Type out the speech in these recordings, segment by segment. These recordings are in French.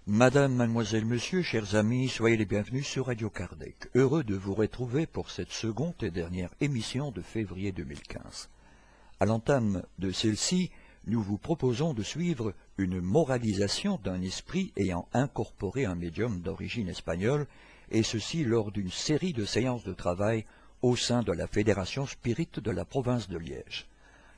Madame, mademoiselle, monsieur, chers amis, soyez les bienvenus sur Radio Kardec. Heureux de vous retrouver pour cette seconde et dernière émission de février 2015. À l'entame de celle-ci, nous vous proposons de suivre une moralisation d'un esprit ayant incorporé un médium d'origine espagnole, et ceci lors d'une série de séances de travail au sein de la Fédération Spirit de la province de Liège.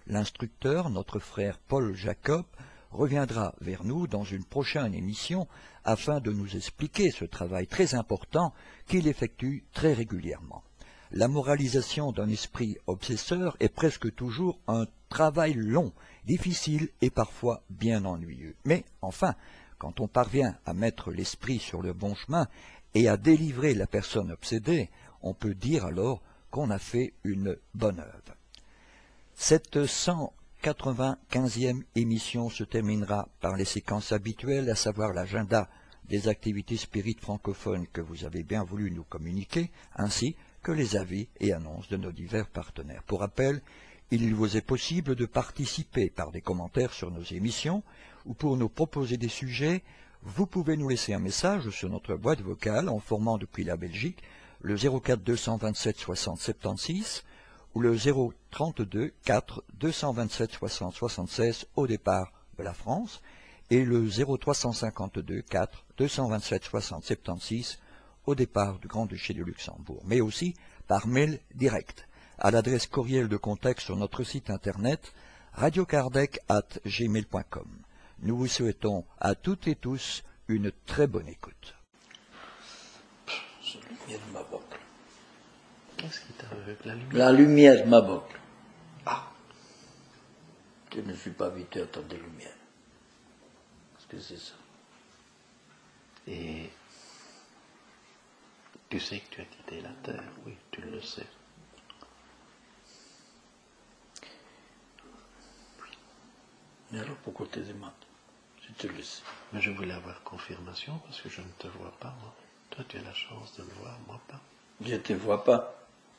L'instructeur, notre frère Paul Jacob, reviendra vers nous dans une prochaine émission afin de nous expliquer ce travail très important qu'il effectue très régulièrement. La moralisation d'un esprit obsesseur est presque toujours un travail long, difficile et parfois bien ennuyeux. Mais enfin, quand on parvient à mettre l'esprit sur le bon chemin et à délivrer la personne obsédée, on peut dire alors qu'on a fait une bonne œuvre. Cette 195e émission se terminera par les séquences habituelles, à savoir l'agenda des activités spirites francophones que vous avez bien voulu nous communiquer, ainsi que les avis et annonces de nos divers partenaires. Pour rappel, il vous est possible de participer par des commentaires sur nos émissions ou pour nous proposer des sujets. Vous pouvez nous laisser un message sur notre boîte vocale en formant depuis la Belgique le 04 227 60 76 ou le 032 4 227 60 76 au départ de la France et le 0352 4 227 60 76 au départ du Grand-Duché de Luxembourg, mais aussi par mail direct à l'adresse courriel de contact sur notre site internet radiokardec@gmail.com. Nous vous souhaitons à toutes et tous une très bonne écoute. Qu'est-ce qui t'arrive avec la lumière? La lumière m'abocle. Ah, je ne suis pas habitué à tant de lumière. Parce que c'est ça. Et tu sais que tu as quitté la terre, oui, tu le sais. Mais alors pourquoi tu demandes? Si tu le sais. Mais je voulais avoir confirmation parce que je ne te vois pas, moi. Toi, tu as la chance de me voir, moi pas. Je ne te vois pas.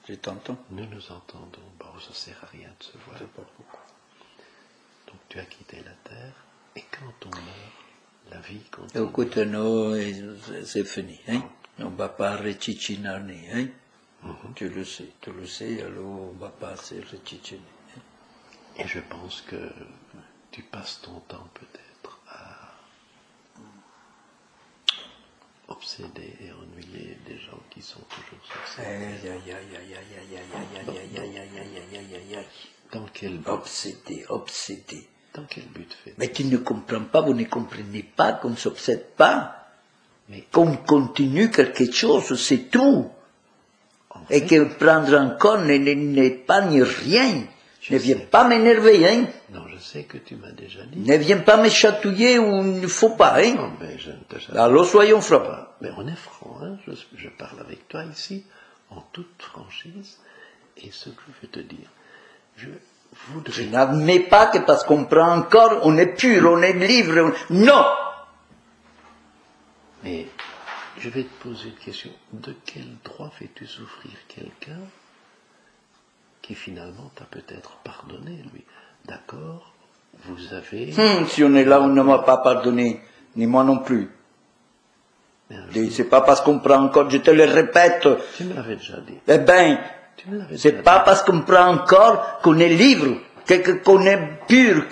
Je t'entends. Nous nous entendons. Bon, ça sert à rien de se voir. Je ne sais pas pourquoi. Donc tu as quitté la terre, et quand on meurt, la vie continue. Écoute, non, c'est fini. Hein? On ne va pas rechichinarner. Hein? Tu le sais, alors on ne va pas se rechichiner. Hein? Et je pense que tu passes ton temps peut-être à obséder et ennuyer des gens qui sont toujours sur cette terre. Dans quel but? Obsédé. Dans quel but fait? Mais tu ne comprends pas, vous ne comprenez pas qu'on ne s'obsède pas, mais qu'on continue quelque chose, c'est tout. fait, Et que prendre encore n'épargne rien. Je Ne viens sais. pas m'énerver, hein. non, je sais que tu m'as déjà dit. Ne viens pas me chatouiller où il ne faut pas, hein. Non, mais je ne te jette Alors soyons francs. pas. Mais on est franc, hein. Je parle avec toi ici, en toute franchise, et ce que je veux te dire, je Je voudrais... n'admets pas que parce qu'on prend encore, on est pur, on est libre. Non. Mais je vais te poser une question. De quel droit fais-tu souffrir quelqu'un qui finalement t'a peut-être pardonné, lui? D'accord, vous avez... Si on est là, on ne m'a pas pardonné, ni moi non plus. Mais un Et jour, c'est pas parce qu'on prend encore, je te le répète. tu me l'avais déjà dit. Eh ben, Tu me l'avais c'est déjà pas dit. parce qu'on prend encore qu'on est libre, qu'on est pur.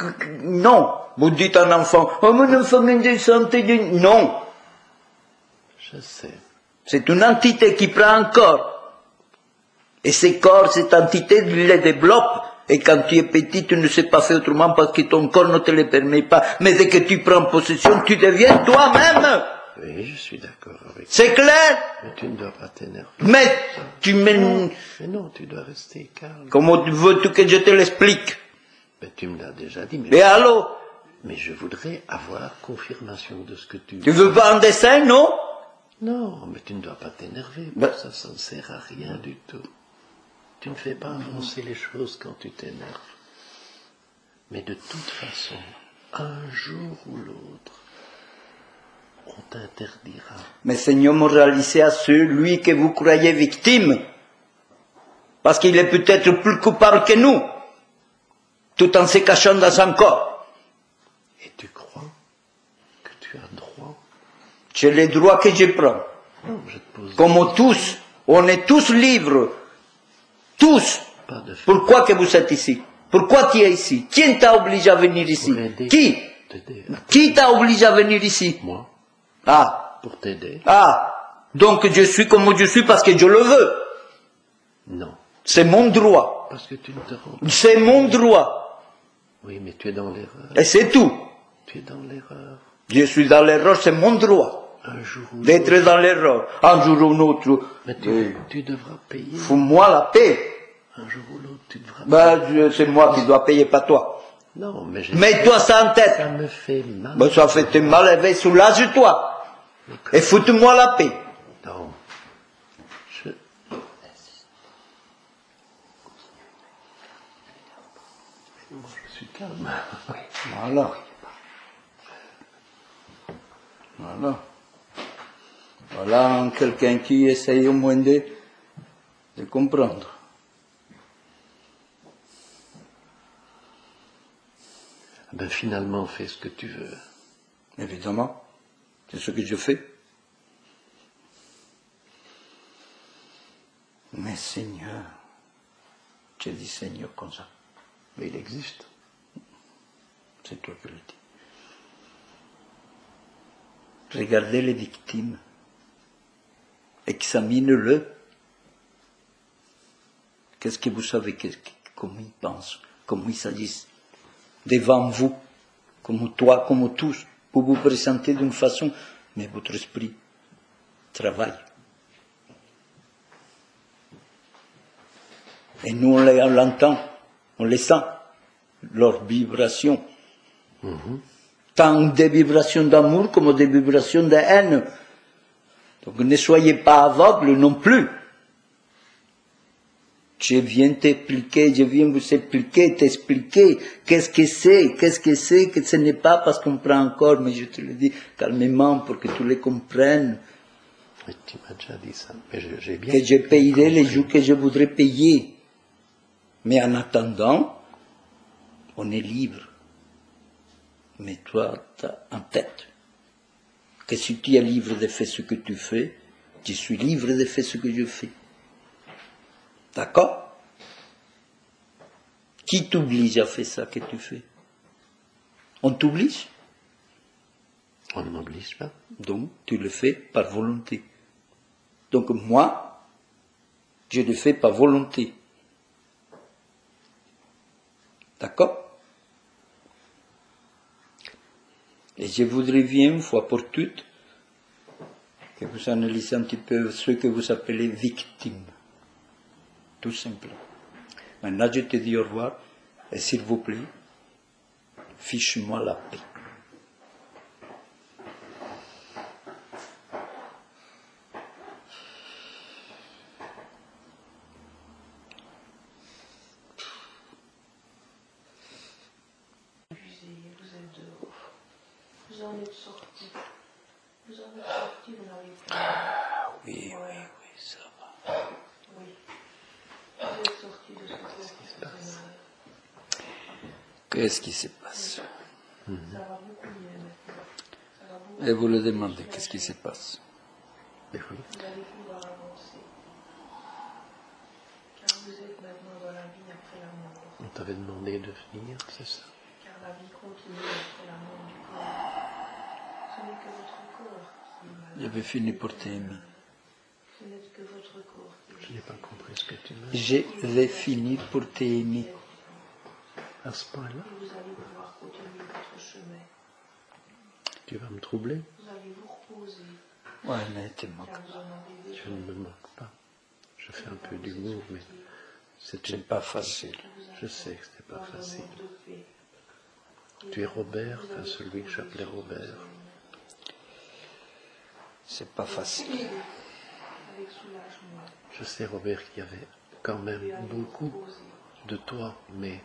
Non. Vous dites à un enfant, oh mon enfant est de santé. Non. Je sais. C'est une entité qui prend un corps. Et ce corps, cette entité, le développe. Et quand tu es petit, tu ne sais pas faire autrement parce que ton corps ne te le permet pas. Mais dès que tu prends possession, tu deviens toi-même. Oui, je suis d'accord avec toi. C'est clair? Mais tu ne dois pas t'énerver. Mais tu me... Mais non, tu dois rester calme. Comment veux-tu que je te l'explique? Mais tu me l'as déjà dit. Mais allô? Mais je voudrais avoir confirmation de ce que tu... Tu veux pas un dessin, non? Non, mais tu ne dois pas t'énerver. Ben- Ça ne sert à rien du tout. Tu ne fais pas avancer les choses quand tu t'énerves. Mais de toute façon, un jour ou l'autre, on t'interdira. Mais Seigneur, moralisez à celui que vous croyez victime, parce qu'il est peut-être plus coupable que nous, tout en se cachant dans un corps. Et tu crois que tu as droit? J'ai les droits que je prends. Non, je te pose Comme tous, on est tous libres. Tous. pas de fait. Pourquoi que vous êtes ici? Pourquoi tu es ici? Qui t'a obligé à venir ici? Pour aider. Qui? T'aider. Qui t'a obligé à venir ici? Moi, Ah. pour t'aider? Ah. Donc je suis comme je suis parce que je le veux. Non. C'est mon droit. Parce que tu ne te rends. C'est mon droit. Oui, mais tu es dans l'erreur. Et c'est tout. Tu es dans l'erreur. Je suis dans l'erreur, c'est mon droit. Un jour ou D'être l'autre. dans l'erreur. Un jour ou l'autre. Mais tu devras payer. Fous-moi la paix. Un jour ou l'autre, tu devras Ben, c'est moi qui dois payer, pas toi. Non, mais Mets-toi ça en tête. ça me fait mal. Ben, ça fait mal, et soulage-toi. Et foute-moi la paix. Non. Je... Moi, je suis calme. Voilà. Voilà. Voilà quelqu'un qui essaye au moins de comprendre. Ben finalement, fais ce que tu veux. Évidemment. C'est ce que je fais. Mais Seigneur, j'ai dit Seigneur comme ça. Mais il existe. C'est toi qui le dis. Regardez les victimes. Examine-le. Qu'est-ce que vous savez, comment ils pensent, comment ils s'agissent devant vous, comme toi, comme tous, pour vous présenter d'une façon, mais votre esprit travaille. Et nous, on l'entend, on les sent, leurs vibrations. Tant des vibrations d'amour comme des vibrations de haine. Donc ne soyez pas aveugles non plus. Je viens t'expliquer, je viens vous expliquer, t'expliquer qu'est-ce que c'est, que ce n'est pas parce qu'on prend encore, mais je te le dis calmement pour que tu le comprennes, Mais tu m'as déjà dit ça. Mais j'ai bien. que je payerai les jours que je voudrais payer. Mais en attendant, on est libre. Mais toi, tu as en tête que si tu es libre de faire ce que tu fais, je suis libre de faire ce que je fais. D'accord? Qui t'oblige à faire ça que tu fais? On t'oblige? On ne m'oblige pas. Donc, tu le fais par volonté. Donc, moi, je le fais par volonté. D'accord? Et je voudrais bien, une fois pour toutes, que vous analysez un petit peu ce que vous appelez victimes. Tout simplement. Maintenant, je te dis au revoir, et s'il vous plaît, fiche-moi la paix. Vous en êtes sorti. Vous en êtes sorti, vous n'avez pas. Oui, ça va. Oui. Vous êtes sorti de ce corps qui faisait mal. Qu'est-ce qui se passe? Ça va beaucoup mieux maintenant. Ça va beaucoup Et vous le demandez, qu'est-ce qui se passe? Mais oui. Vous allez pouvoir avancer. Car vous êtes maintenant dans la vie après la mort. On t'avait demandé de venir, c'est ça? Car la vie continue après la mort du corps. Ce n'est que votre corps qui est malade. J'avais fini pour t'aimer. Ce n'est que votre corps qui Je n'ai pas compris ce que tu m'as dit. Je vais finir pour t'aimer. À ce point-là, Et vous allez pouvoir continuer votre chemin. tu vas me troubler? Vous allez vous reposer. Ouais, mais t'es moque. Car vous en avez Je besoin. ne me moque pas. Je fais un peu d'humour, mais c'est C'est pas facile. Je sais que c'était pas Dans un facile. monde de paix. Tu es Robert, enfin celui que j'appelais Robert. C'est pas facile. Avec soulagement. Je sais, Robert, qu'il y avait quand même beaucoup de toi, mais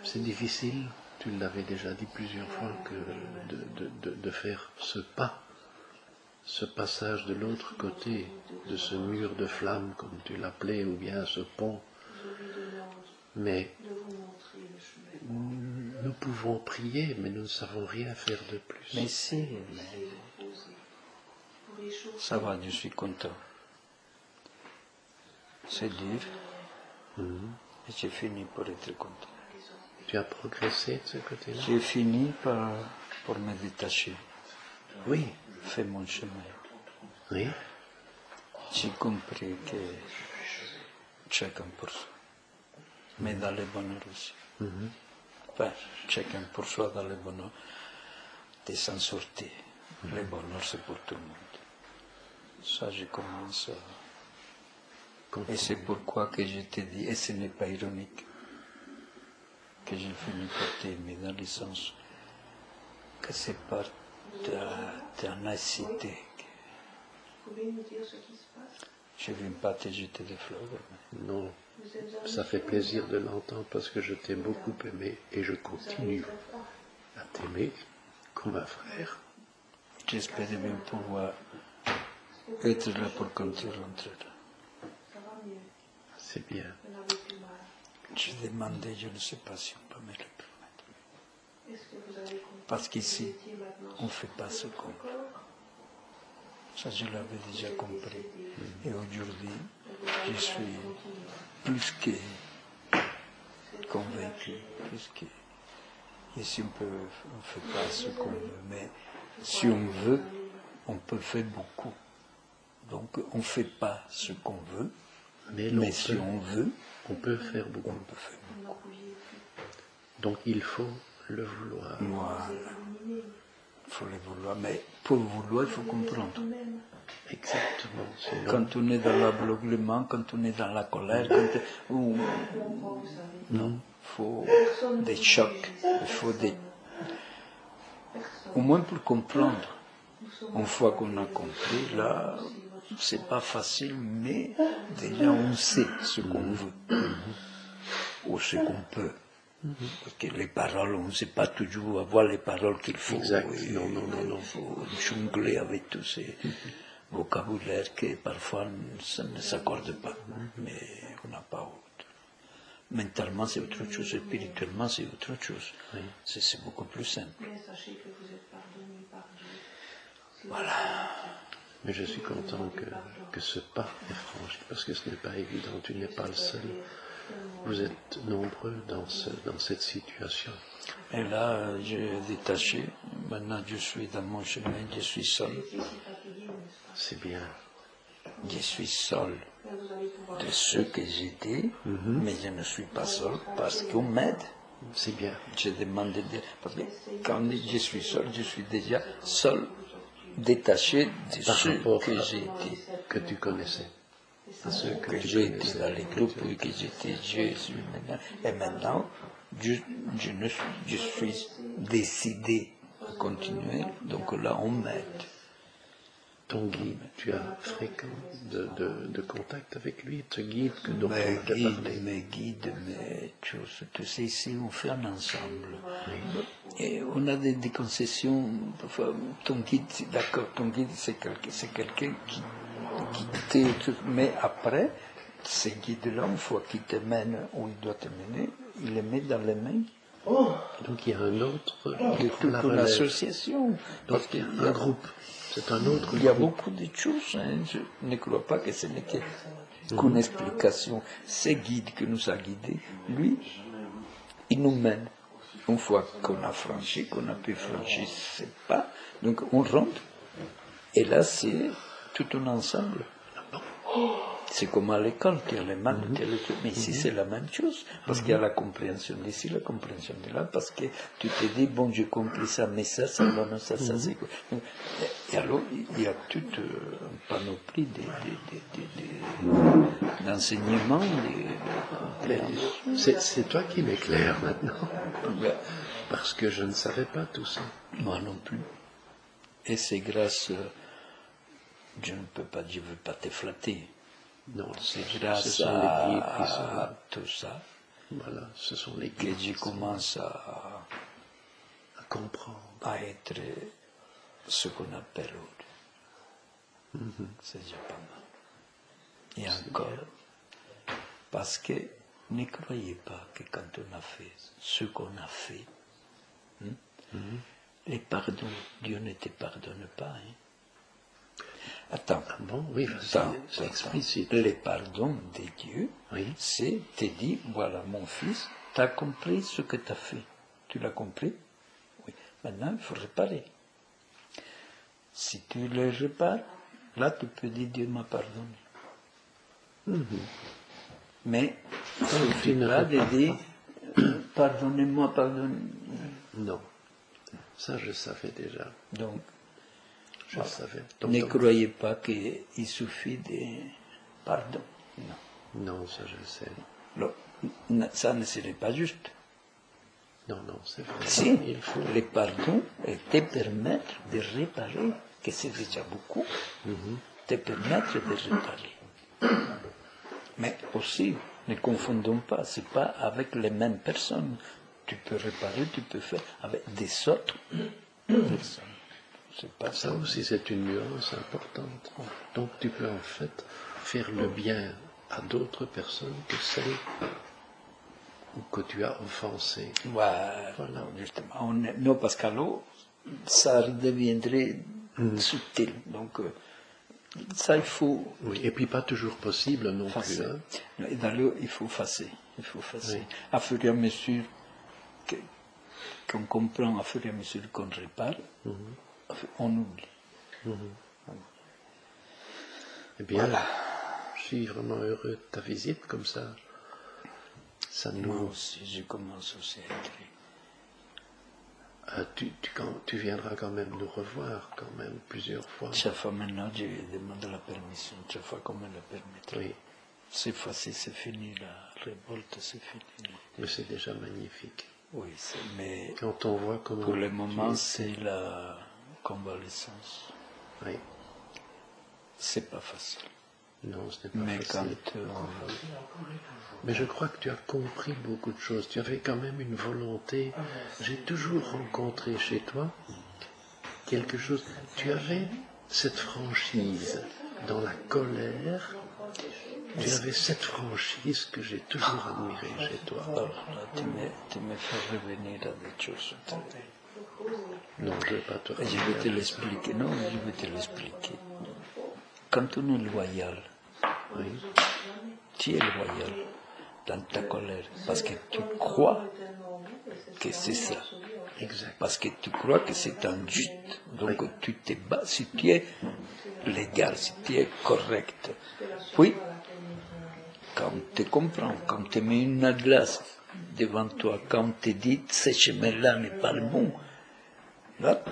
c'est difficile. tu l'avais déjà dit plusieurs fois, que de faire ce pas, ce passage de l'autre côté de ce mur de flammes, comme tu l'appelais, ou bien ce pont. Mais nous pouvons prier, mais nous ne savons rien faire de plus. Mais si, ça va, je suis content. C'est dur, et j'ai fini par être content. Tu as progressé de ce côté-là? J'ai fini par me détacher. Oui. Fait mon chemin. Oui. J'ai compris que chacun pour soi, mais dans le bonheur aussi. Enfin, chacun pour soi dans le bonheur de s'en sortir. Le bonheur, c'est pour tout le monde. Ça, je commence à... Et c'est pourquoi que je te dis, et ce n'est pas ironique, que j'ai fini par t'aimer dans le sens que c'est pas ta nécessité. Pouvez nous dire ce qui se passe? Je ne viens pas te jeter des fleurs. Mais... Non, ça fait plaisir de l'entendre parce que je t'ai beaucoup aimé et je continue à t'aimer comme un frère. J'espère bien pouvoir être là pour quand tu rentreras. C'est bien. Je demandais, je ne sais pas si on peut me le permettre. Parce qu'ici, on ne fait pas ce qu'on veut. Ça, je l'avais déjà compris. Et aujourd'hui, je suis plus que convaincu. Ici, on ne fait pas ce qu'on veut. Mais si on veut, on peut faire beaucoup. Donc, on ne fait pas ce qu'on veut. Mais si on veut, on peut faire beaucoup. Donc il faut le vouloir. Voilà. Il faut le vouloir. Mais pour vouloir, il faut comprendre. Exactement. Quand on est dans l'aveuglement, quand on est dans la colère, non, il faut des chocs. Il faut des... Au moins pour comprendre. Une fois qu'on a compris, là... C'est pas facile, mais déjà on sait ce qu'on veut, ou ce qu'on peut. Parce que les paroles, on ne sait pas toujours avoir les paroles qu'il faut. Exact. Non. Il faut jongler avec tous ces vocabulaires qui parfois ça ne s'accorde pas. Mais on n'a pas autre. Mentalement c'est autre chose, spirituellement c'est autre chose. Oui. C'est beaucoup plus simple. Mais sachez que vous êtes pardonné par Dieu. Voilà. Mais je suis content que ce pas est franchi, parce que ce n'est pas évident, tu n'es pas le seul. Vous êtes nombreux dans cette situation. Et là, j'ai détaché. Maintenant, je suis dans mon chemin, je suis seul. C'est bien. Je suis seul de ce que j'étais, mais je ne suis pas seul parce qu'on m'aide. C'est bien. J'ai demandé parce que quand je suis seul, je suis déjà seul, détaché de ce que j'ai été. Que tu connaissais. Que j'ai été dans les groupes, que j'étais Jésus maintenant. Et maintenant, je suis décidé à continuer. Donc là, on m'aide. Ton guide, tu as fréquent de contact avec lui, ce guide dont on a parlé. Mes guides, mes choses, tout ça ici, on fait un ensemble. Oui. Et on a des concessions, parfois, ton guide, d'accord, ton guide c'est quelqu'un qui te... Mais après, ces guides-là, une fois qu'il te mène où il doit te mener, il les met dans les mains. Oh, donc il y a un autre... De toute une association. Parce qu'il y a un groupe. C'est un autre Il y a beaucoup de choses. Hein. Je ne crois pas que ce n'est qu'une explication. Ce guide que nous a guidés, lui, il nous mène. Une fois qu'on a franchi, qu'on a pu franchir ce pas, donc on rentre. Et là, c'est tout un ensemble. C'est comme à l'école, tu as les maths, mais ici c'est la même chose, parce qu'il y a la compréhension d'ici, la compréhension de là, parce que tu te dis, bon, j'ai compris ça, mais ça, non, ça, c'est quoi. Et alors, il y a toute une panoplie d'enseignements, C'est toi qui m'éclaires maintenant, parce que je ne savais pas tout ça. Moi non plus. Et c'est grâce, je ne veux pas te flatter. Non, c'est grâce à tout ça. Voilà, ce sont les que je commence à comprendre. à être ce qu'on appelle autre. C'est déjà pas mal. Et encore, parce que ne croyez pas que quand on a fait ce qu'on a fait, les pardons, Dieu ne te pardonne pas. Attends. Ah bon, oui, Attends, c'est explicite. Les pardons de Dieu, Oui. c'est te dire, voilà mon fils, tu as compris ce que tu as fait. Tu l'as compris? Oui. Maintenant, il faut réparer. Si tu le répares, là tu peux dire Dieu m'a pardonné. Mais il ne tu suffit ne pas de répares dire pardonnez-moi, pardonnez-moi. Non, ça je savais déjà. Donc, Je savais. Donc, ne croyez pas qu'il suffit de pardon. Non. non, ça je sais. Ça ne serait pas juste. Non, non, c'est vrai. Si Il faut. le pardon te permettre de réparer, que c'est déjà beaucoup, te permettre de réparer. Mais aussi, ne confondons pas, c'est pas avec les mêmes personnes. Tu peux réparer, tu peux faire avec des autres personnes. C'est pas Ça ça. aussi, c'est une nuance importante. Donc, tu peux en fait faire le bien à d'autres personnes que celles que tu as offensées. Voilà, Voilà. justement. Non, parce qu'alors, ça deviendrait subtil. Donc, ça, il faut Oui, et puis pas toujours possible non plus. effacer. Hein. Et d'ailleurs, il faut effacer. Il faut effacer. Oui. À fur et à mesure qu'on comprend, à fur et à mesure qu'on répare, on oublie. Eh bien, Voilà. je suis vraiment heureux de ta visite comme ça. Ça Moi nous. aussi, je commence aussi à être. Tu viendras quand même nous revoir, quand même, plusieurs fois. Chaque fois maintenant, je demande la permission. Chaque fois qu'on me la permettra. Oui, Cette fois-ci, c'est fini. La révolte, c'est fini. mais c'est déjà magnifique. Oui, mais Quand on voit comment. pour le tu moment, es- c'est la convalescence. Oui, C'est pas facile. non, ce n'est pas Mais quand facile. Mais je crois que tu as compris beaucoup de choses. Tu avais quand même une volonté. J'ai toujours rencontré chez toi quelque chose. Tu avais cette franchise dans la colère. Tu avais cette franchise que j'ai toujours admirée chez toi. alors là, tu me fais revenir à des choses. Non, je ne vais pas te Je vais te revenir. l'expliquer. Non, je vais te l'expliquer. Quand on est loyal, Oui, tu es loyal dans ta colère parce que tu crois que c'est ça. exact. Parce que tu crois que c'est injuste. Donc tu te bats si tu es légal, si tu es correct. Puis, quand tu comprends, quand tu mets une glace devant toi, quand tu dis ce chemin-là n'est pas le bon, là,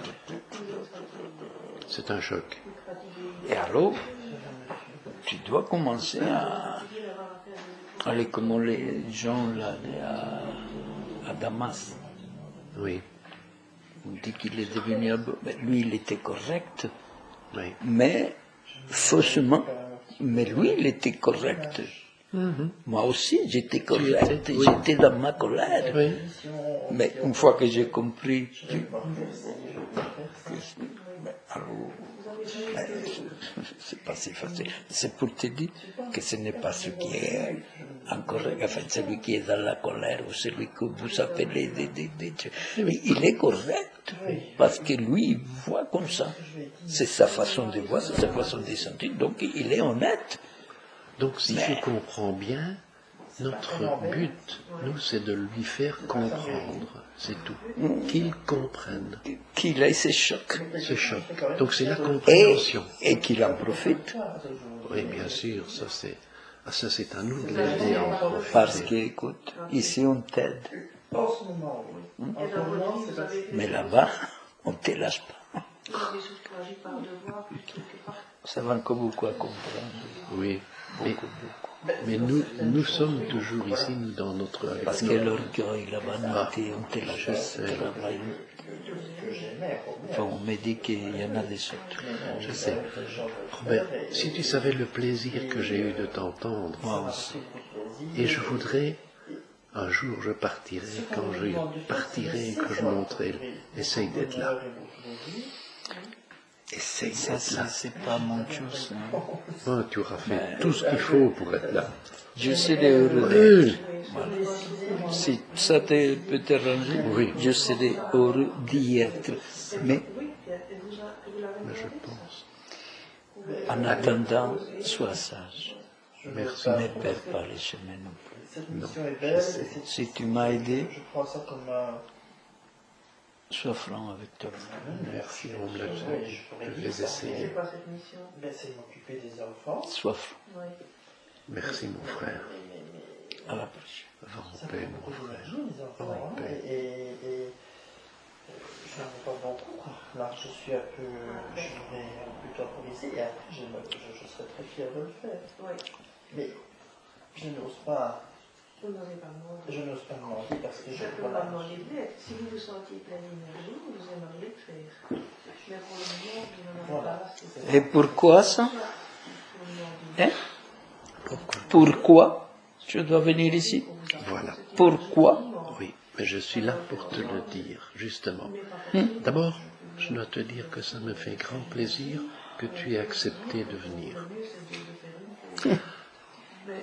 C'est un choc. et alors, tu dois commencer à aller comme les gens là, à Damas. Oui, On dit qu'il est devenu mais lui, il était correct, oui. mais faussement. Mais lui, il était correct. Moi aussi, j'étais correct. oui. J'étais dans ma colère. Oui. Mais une fois que j'ai compris, alors, c'est pas si facile. C'est pour te dire que ce n'est pas ce qui est incorrect. Enfin, celui qui est dans la colère ou celui que vous appelez il est correct parce que lui, il voit comme ça. C'est sa façon de voir, c'est sa façon de sentir. Donc, il est honnête. Donc, si je comprends bien, notre but, nous, c'est de lui faire comprendre. C'est tout. Qu'il comprenne Qu'il ait ses chocs. ce choc. Donc, c'est la Et, compréhension. et qu'il en profite. Oui, bien sûr, ça c'est à nous de l'aider à en profiter. Parce que, écoute, ici on t'aide. Mais là-bas, on ne te lâche pas. Il y a des choses que j'agis par devoir, quelque part. Ça va encore beaucoup à comprendre. Oui, mais, Beaucoup, beaucoup. mais nous sommes toujours ici dans notre... avec Parce que notre- l'orgueil, la vanité, on te lâche sais. travail. Enfin, on me dit qu'il y en a des autres. Je sais. Robert, si tu savais le plaisir que j'ai eu de t'entendre, Moi aussi. et je voudrais un jour je partirai, quand je partirai, que je monterai, essaye d'être là. Essaye Ça, d'être là. c'est pas mon chose. Hein. Oh, tu auras fait tout ce qu'il faut pour être là. Je serai heureux d'être. Voilà. Si ça peut t'arranger, Oui. je serai heureux d'y être. Mais Mais je pense. en attendant, sois sage. Merci. Ne perds pas les chemins non plus. Cette mission est belle, et c'est- Si tu m'as aidé, je prends ça comme un... sois franc avec toi. Merci, on me l'a dit. Je vais essayer. C'est quoi cette mission? Ben, c'est m'occuper des enfants. Sois franc. Oui. Merci, mon frère. À la prochaine. Va en Ça paix, fait mon beaucoup frère. d'énergie, les enfants. Hein, et je n'en ai pas beaucoup. Là, je suis un peu... Je vais plutôt improviser. Et après, je serai très fier de le faire. Oui. Mais je n'ose pas... Vous n'osez pas demander. Je n'ose pas demander parce que Je je... peux pas demander de l'aide. Si vous vous sentiez plein d'énergie, vous aimeriez le faire. Mais pour le moment, vous n'en avez Voilà. pas assez. Et pourquoi ça? Vous demandez. Hein? Pourquoi je dois venir ici? Voilà. Pourquoi? Oui, mais je suis là pour te le dire, justement. D'abord, je dois te dire que ça me fait grand plaisir que tu aies accepté de venir.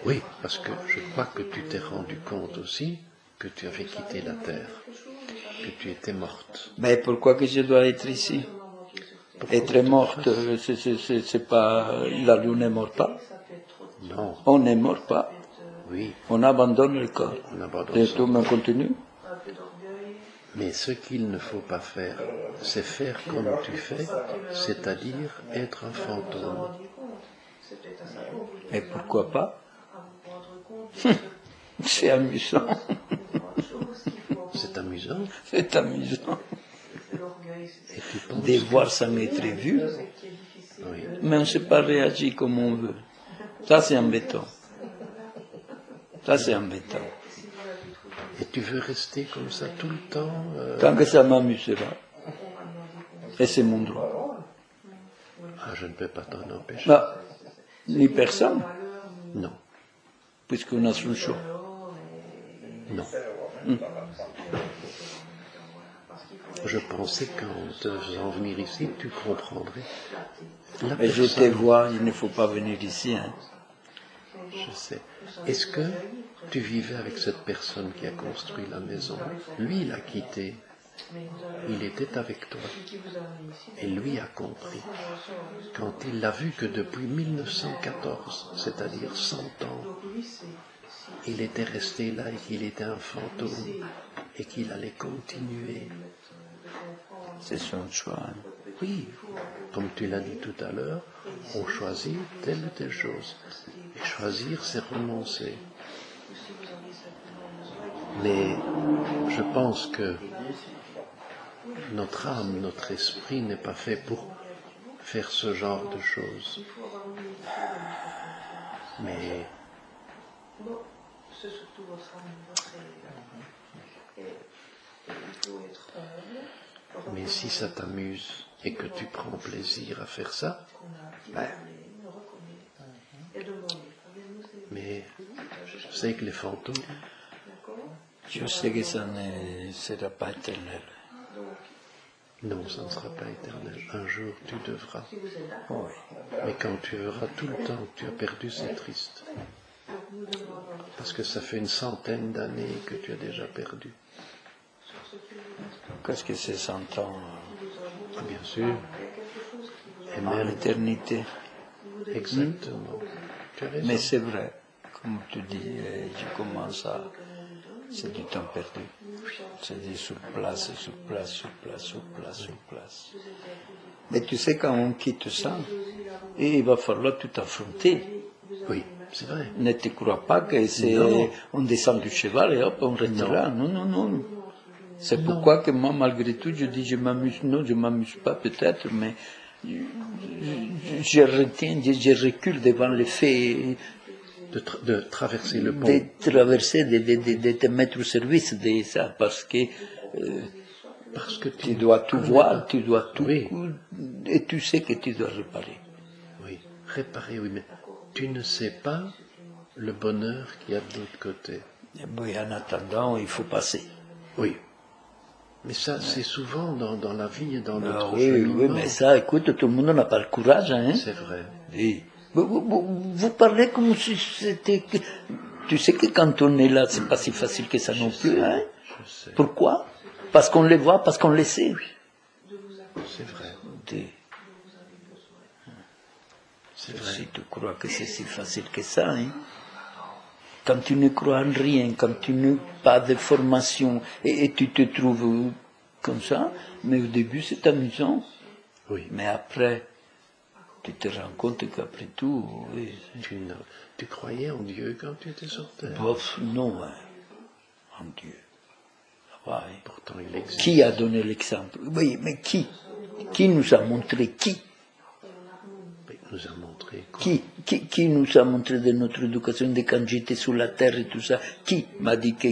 Oui, parce que je crois que tu t'es rendu compte aussi que tu avais quitté la terre, que tu étais morte. Mais pourquoi que je dois être ici? Être morte, c'est pas... La lune ne mort pas. Non, On ne mort pas. oui, On abandonne le corps. on abandonne Et ça. tout me continue. Mais ce qu'il ne faut pas faire, c'est faire comme tu fais, c'est-à-dire être un fantôme. Et pourquoi pas? C'est amusant. C'est amusant. C'est amusant Et tu penses de voir sans être vu, Oui. mais on ne sait pas réagir comme on veut. Ça, c'est embêtant. Ça, c'est embêtant. Et tu veux rester comme ça tout le temps Tant que ça m'amusera. Et c'est mon droit. Ah, je ne peux pas t'en empêcher. Ah, ni personne, Non, puisqu'on a son choix. non. Je pensais qu'en te faisant venir ici, tu comprendrais. La Et je te personne, vois, il ne faut pas venir ici. Hein. je sais. Est-ce que tu vivais avec cette personne qui a construit la maison? Lui, il a quitté. Il était avec toi. Et lui a compris. Quand il a vu que depuis 1914, c'est-à-dire 100 ans, il était resté là et qu'il était un fantôme et qu'il allait continuer. C'est son choix. Hein. Oui, comme tu l'as dit tout à l'heure, on choisit telle ou telle chose. Et choisir, c'est renoncer. Mais je pense que notre âme, notre esprit n'est pas fait pour faire ce genre de choses. Mais C'est surtout votre âme, et il faut être humble. Mais si ça t'amuse et que tu prends plaisir à faire ça, ben, mais je sais que les fantômes, Je sais que ça ne sera pas éternel. non, ça ne sera pas éternel. Un jour, tu devras. Oui. Mais quand tu verras tout le temps que tu as perdu, c'est triste. Parce que ça fait une centaine d'années que tu as déjà perdu. Qu'est-ce que c'est 100 ans Ah, bien sûr. Et en même, l'éternité? exactement. Tu as raison. Mais c'est vrai, comme tu dis, je commence à... C'est du temps perdu. C'est dit sur place, sur place, sur place, sur place, sur place. Mais tu sais, quand on quitte ça, et il va falloir tout affronter. Oui, c'est vrai. Ne te crois pas que c'est... Non. On descend du cheval et hop, on reste Non. là. Non, non, non. C'est pourquoi que moi, malgré tout, je dis, je m'amuse. Non, je m'amuse pas peut-être, mais je retiens, je recule devant le fait De traverser le pont. de traverser, de te mettre au service de ça, parce que Parce que tu dois tout voir, tu dois tout, Oui. et tu sais que tu dois réparer. Oui, réparer, oui, mais tu ne sais pas le bonheur qu'il y a de l'autre côté. Et oui, en attendant, il faut passer. Oui. Mais ça, c'est souvent dans la vie et dans notre Oui, oui, cheminement. mais ça, écoute, tout le monde n'a pas le courage, hein. C'est vrai. Oui. Vous parlez comme si c'était... Tu sais que quand on est là, c'est pas si facile que ça non plus, hein. Je sais. Pourquoi? Parce qu'on les voit, parce qu'on les sait. C'est vrai. C'est vrai. Si tu crois que c'est si facile que ça, hein. Quand tu ne crois en rien, quand tu n'as pas de formation, et tu te trouves comme ça, mais au début c'est amusant. Oui. Mais après, tu te rends compte qu'après tout, oui, Tu croyais en Dieu quand tu étais sur terre? bof, non, hein, en Dieu. Ça va, hein. Pourtant, il existe. Qui a donné l'exemple? Oui, mais qui? Qui nous a montré? Qui? Il nous a montré quoi? Qui nous a montré de notre éducation, de quand j'étais sur la terre et tout ça? Qui m'a dit que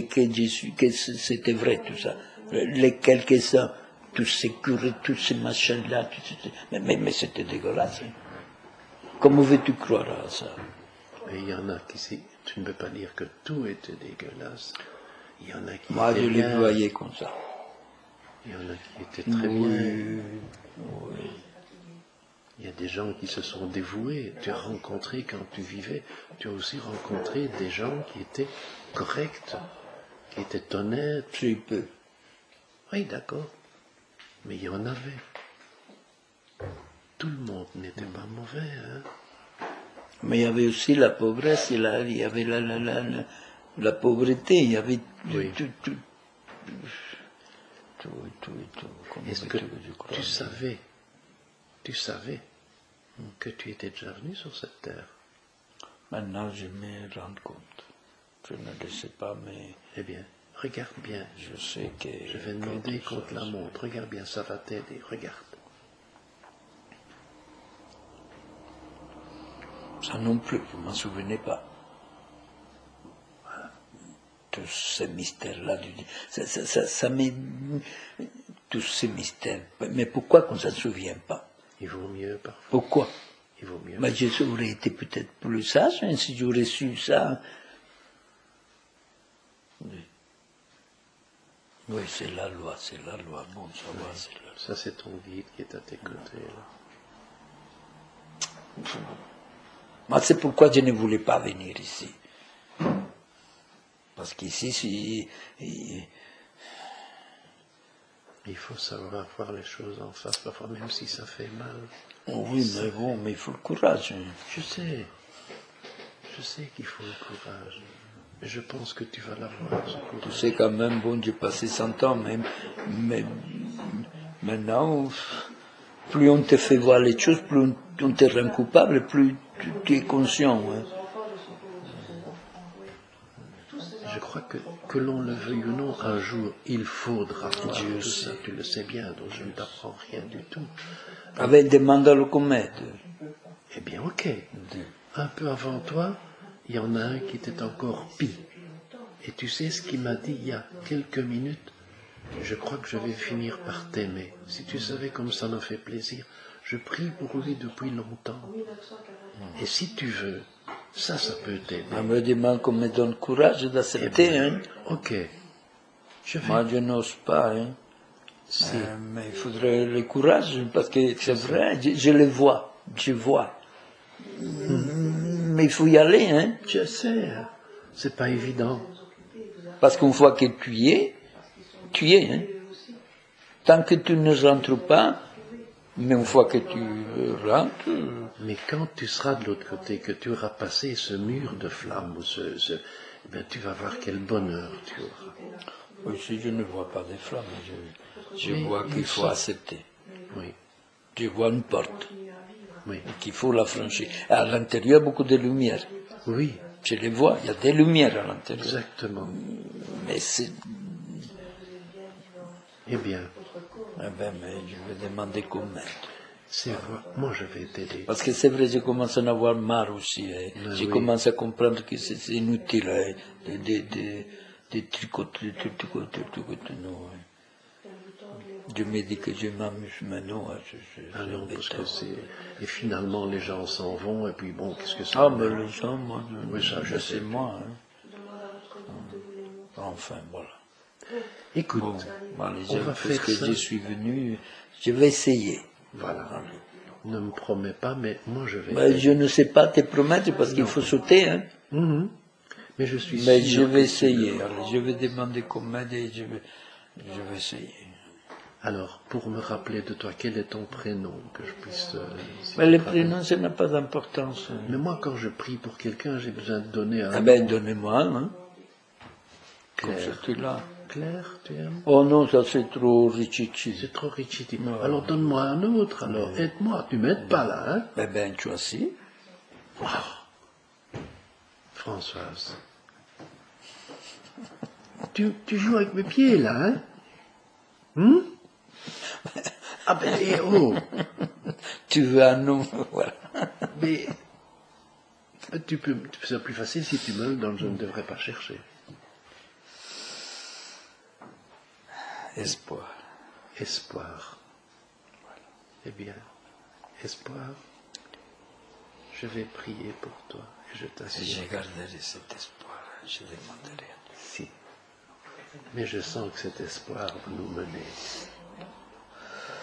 c'était vrai tout ça? Les quelques-uns, tous ces curés, tous ces machins-là, mais c'était dégueulasse. Hein. Comment veux-tu croire à ça? Et il y en a qui, tu ne peux pas dire que tout était dégueulasse. Il y en a qui Moi, je étaient les bien. voyais comme ça. Il y en a qui étaient très bien. Oui. Il y a des gens qui se sont dévoués. Tu as rencontré, quand tu vivais, tu as aussi rencontré des gens qui étaient corrects, qui étaient honnêtes. Très peu. Oui, d'accord. Mais il y en avait. Tout le monde n'était pas mauvais, hein. Mais il y avait aussi la pauvresse, il y avait la pauvreté, il y avait Oui. tout. Comment Est-ce veux-tu que je croie? tu savais que tu étais déjà venu sur cette terre? Maintenant, je me rends compte. Je ne le sais pas, mais Eh bien, regarde bien. je sais que... Je vais demander quelque qu'on te la chose- montre. Regarde bien, ça va t'aider. Regarde. Ça non plus, je ne m'en souvenais pas. Voilà. Tous ces mystères-là, tous ces mystères. Mais pourquoi qu'on ne s'en souvient pas? Il vaut mieux parfois. Pourquoi? Il vaut mieux. Mais j'aurais été peut-être plus sage hein, si j'aurais su ça. Oui, oui c'est la loi. Bon, ça va, c'est la loi. Ça, c'est ton guide qui est à tes côtés. Là. Moi, c'est pourquoi je ne voulais pas venir ici. Parce qu'ici, Il faut savoir voir les choses en face, parfois, même si ça fait mal. oui, mais bon, mais il faut le courage. Hein. Je sais qu'il faut le courage. Mais je pense que tu vas l'avoir, ce Tu courage. sais quand même, bon, j'ai passé 100 ans, mais maintenant, plus on te fait voir les choses, plus on te rend coupable, plus tu es conscient. Hein. Je crois que l'on le veuille ou non, un jour, il faudra voir Dieu tout ça. sait. Tu le sais bien, donc je ne t'apprends rien du tout. Avec des mandales comètes. Eh bien, ok. Un peu avant toi, il y en a un qui était encore pire. Et tu sais ce qu'il m'a dit il y a quelques minutes? Je crois que je vais finir par t'aimer. Si tu savais comme ça m'a fait plaisir, je prie pour lui depuis longtemps. Et si tu veux, ça peut t'aider. On me demande qu'on me donne courage d'accepter. Hein. Ok. Je vais. Moi, je n'ose pas. Hein. Si. Mais il faudrait le courage, parce que c'est vrai, je le vois. Je vois. Mais il faut y aller. Hein. Je sais. C'est pas évident. Parce qu'une fois que tu y es. Hein. Tant que tu ne rentres pas, mais une fois que tu rentres... Mais quand tu seras de l'autre côté, que tu auras passé ce mur de flammes, ou ben, tu vas voir quel bonheur tu auras. Oui, si je ne vois pas des flammes, je Mais vois qu'il il faut faut- accepter. Oui, Je vois une porte, oui, et qu'il faut la franchir. À l'intérieur, beaucoup de lumière. oui, Je les vois, il y a des lumières à l'intérieur. exactement. Mais c'est... Eh bien, mais je vais demander comment. c'est vrai. Moi, je vais t'aider. Parce que c'est vrai, je commence à en avoir marre aussi. Hein. Mais Je oui. commence à comprendre que c'est inutile hein, de tricoter, non. Hein. Je me dis que je m'amuse maintenant. Hein, Ah non, parce que embêtant. c'est... Et finalement, les gens s'en vont, et puis bon, qu'est-ce que ça Ah, va mais faire? les gens, moi, Oui, ça, je sais. c'est moi. Hein. enfin, voilà. Écoute, Bon, allez, on va faire puisque ça. je suis venu, je vais essayer. Voilà. Ne me promets pas, mais moi je vais. Ben, je ne sais pas te promettre parce qu'il faut sauter, hein. Mhm. Mais je suis Mais sûr je vais que tu essayer. le- Allez, je vais demander qu'on m'aide et je vais essayer. Alors, pour me rappeler de toi, quel est ton prénom que je puisse. Si Mais tu le te rappelles. prénom, ça n'a pas d'importance. Mais moi, quand je prie pour quelqu'un, j'ai besoin de donner un. Ah ben, donnez-moi un, hein. Comme Claire. celui-là. Claire, tu aimes? Oh non, ça c'est trop richichi. C'est trop richiti. Non. Alors donne-moi un autre, alors aide-moi. Tu m'aides pas là, hein? Eh ben, tu as si. Françoise. Tu joues avec mes pieds là, hein? Ah ben, oh! Tu veux un nom, voilà. Mais c'est plus facile si tu me le donnes, je ne devrais pas chercher. Espoir. Espoir. Eh bien, espoir, je vais prier pour toi et je Et t'assure. je garderai cet espoir. Je demanderai à Dieu. Si. Mais je sens que cet espoir va nous mener.